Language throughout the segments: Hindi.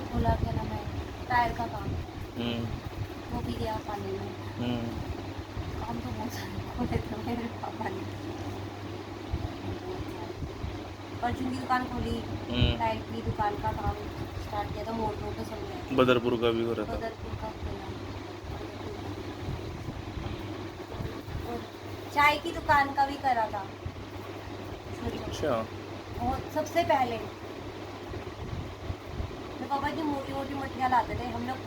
खोला, क्या नाम है, टायर का काम, हम्म वो भी गया पानी में। हम्म काम तो बहुत सारे खोले थे मेरे पापा ने, परचून की दुकान खोली, टायर की दुकान का काम स्टार्ट किया था, मोटरों का सब गया, बदरपुर का भी हो रहा था। बदरपुर का खोला, और चाय की दुकान का भी करा था, सोचो। अच्छा। और सबसे पहले मेरे पापा इतनी मोटी मोटी मठिया लाते थे, हम लोग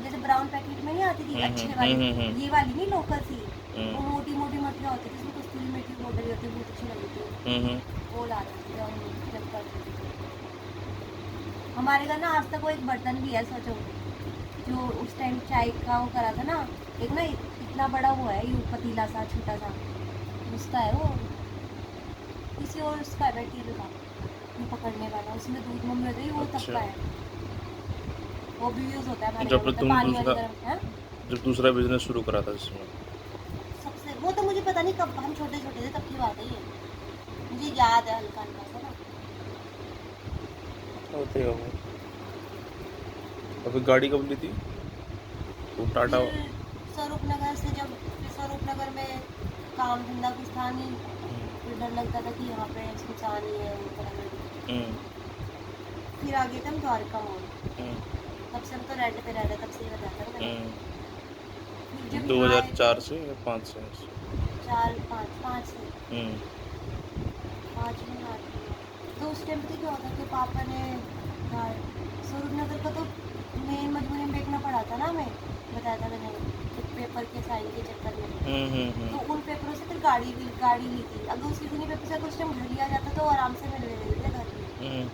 जैसे ब्राउन पैकेट में नहीं आती थी अच्छे वाली, ये वाली नहीं, लोकल सी, वो मोटी मोटी मठिया होती थी, इसमें कस्तूरी मेथी पाउडर होती, बहुत अच्छी लगती थी, वो लाते थे जब हम जब करते थे। हमारे घर ना आज तक वो एक बर्तन भी है, सोचो, जो उस टाइम चाय का वो करा था ना, एक ना इतना बड़ा वो है, ये पतीला सा छोटा सा, उसका है वो, किसी और उसका है, बैटरी का, वो पकड़ने वाला, उसमें दूध मम्मी होती है, वो तब का अच्छा। है, वो भी यूज़ होता है हमारे घर जब में, तो तुम पानी वाली दूसरा गर्म है। जब दूसरा बिजनेस शुरू करा था इसमें। सबसे वो तो मुझे पता नहीं कब, हम छोटे छोटे थे तब की बात है ये, मुझे याद है हल्का हल्का सा ना। होते हो। अभी गाड़ी कब ली थी वो टाटा? फिर स्वरूप नगर से, जब फिर स्वरूप नगर में काम धंधा कुछ था नहीं, फिर डर लगता था कि यहाँ पे सुनसान ही है वो तरह में। हम्म फिर आगे थे हम द्वारका मोड़, हम्म तब से हम तो रेंट पे रह रहे, तब से ही बताया था ना मैंने। हम्म फिर जब यहाँ आए थे, 2004 से या 5 से? चार पाँच पाँच से हम्म 5 में 8 में, तो उस टाइम पे क्या होता कि पापा ने यार स्वरूप नगर का तो मेन मजबूरी में देखना पड़ा था ना हमें, बताया था मैंने, एक पेपर के साइन के चक्कर में, तो उन पेपरों से फिर गाड़ी ली थी, अगर उसकी उन्हीं पेपर से कुछ टाइम घर लिया जाता तो आराम से मिल गई थी घर में, हम्म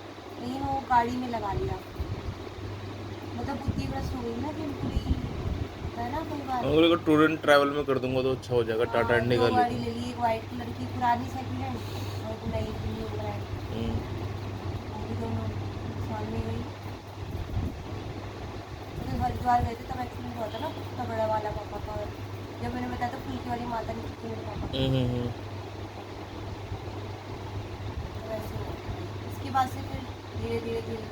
लेकिन वो गाड़ी में लगा लिया, मतलब बुद्धि भ्रष्ट हो गई ना कि पूरी, होता है ना कई बार। अगर टूर एंड ट्रैवल में कर दूंगा तो अच्छा हो जाएगा, टाटा हाँ, इंडिका 2 ले गाड़ी लूँ। ले ली, एक वाइट कलर की पुरानी सेकंड हैंड और एक नई न्यू ब्रांड, हम्म वो भी दोनों नुकसान में गई। तो हरिद्वार गए थे तब एक्सीडेंट हुआ था ना, तगड़ा वाला पापा का, और जब मैंने बताया था फुल्की वाली माता नहीं थी मेरे पापा की, हम्म तो वैसे हुआ था। इसके बाद से फिर धीरे धीरे धीरे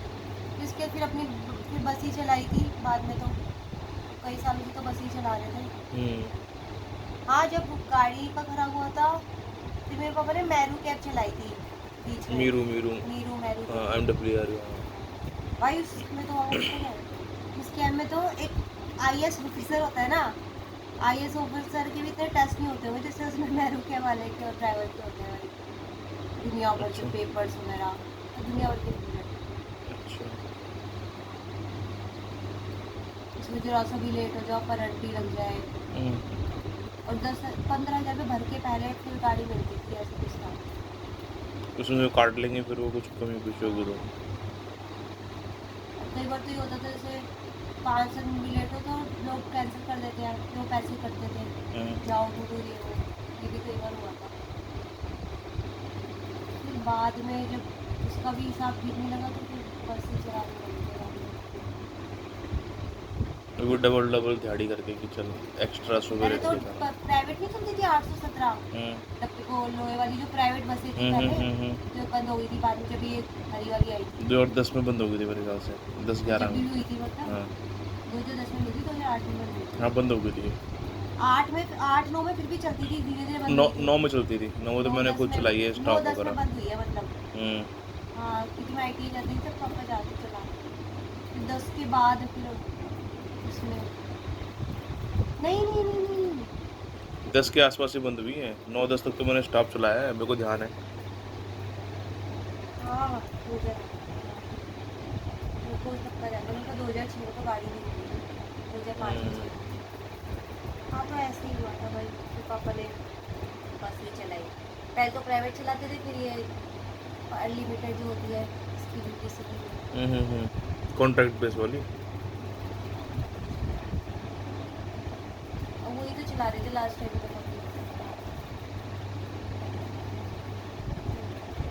फिर उसके फिर अपनी फिर बस ही चलाई थी बाद में, तो कई सालों से तो बस ही चला रहे थे। हम्म हाँ, जब गाड़ी का खराब हुआ था फिर मेरे पापा ने मैरू कैब चलाई थी बीच में, मीरू मीरू। मीरू मैरू जो हाँ, थी, MWR। हाँ। भाई उसमें तो उस कैब में तो एक IAS ऑफिसर होता है ना, IAS ऑफिसर के भी इतने टेस्ट नहीं होते हुए जैसे उसमें मैरू के वाले के और ड्राइवर के होते हैं भाई, दुनिया भर के अच्छा पेपर्स वगैरह, दुनिया भर के झंझट, अच्छा। उसमें जरा सा भी लेट हो जाओ करंट भी लग जाए, हम्म और 10-15 हज़ार रुपये भर के पहले फिर गाड़ी मिलती थी, ऐसे कुछ था। उसमें जो काट लेंगे फिर वो कुछ कमी कुछ होगी तो। और कई बार तो ये होता था जैसे 5 मिनट भी लेट हो तो लोग कैंसिल कर देते हैं, जो पैसे कटते थे, जाओ तो ये भी कई बार हुआ था। फिर बाद में जब उसका भी हिसाब ठीक नहीं लगा तो फिर बस ही चलाने लगे थे गाड़ी। वो डबल डबल दिहाड़ी करके कि चल एक्स्ट्रा सुबह पहले रेट तो दिखाना। प्राइवेट नहीं चलती थी 817, हम्म तब वो लोहे वाली जो प्राइवेट बसें थी पहले, जो बंद हो गई थी बाद में जब ये हरी वाली आई थी, 2010 में बंद हो गई थी मेरे ख्याल से, 10-11 जब भी में। हुई थी मतलब हाँ 2010 में हुई थी, 2008 में बंद हुई थी। हाँ बंद हो गई थी। 8-9 में फिर भी चलती थी, धीरे धीरे बंद नौ हुई थी। 9 में चलती थी, 9 में तो मैंने खुद चलाई है नौ स्टॉप दस में वगैरह। बंद हुई है मतलब, हम्म हाँ क्योंकि मैं ITI जाती थी तब पापा जाते चला, फिर 10 के बाद फिर उसमें नहीं नहीं नहीं नहीं 10 के आसपास ही बंद हुई है, 9-10 तक तो मैंने स्टॉप चलाया है, मेरे को ध्यान है। हाँ 2000 मेरे को तब का जाता, मेरे को 2006 में तो गाड़ी नहीं मिली थी, 2005 में हम्म चली। हाँ तो ऐसे ही हुआ था भाई, फिर पापा ने बस ही चलाई, पहले तो प्राइवेट चलाते थे, फिर ये अनलिमिटेड जो होती है इसकी ड्यूटी से की, कॉन्ट्रैक्ट बेस वाली। और वही तो चला रहे थे लास्ट टाइम तक अभी,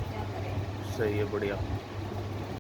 क्या करें। सही है, बढ़िया।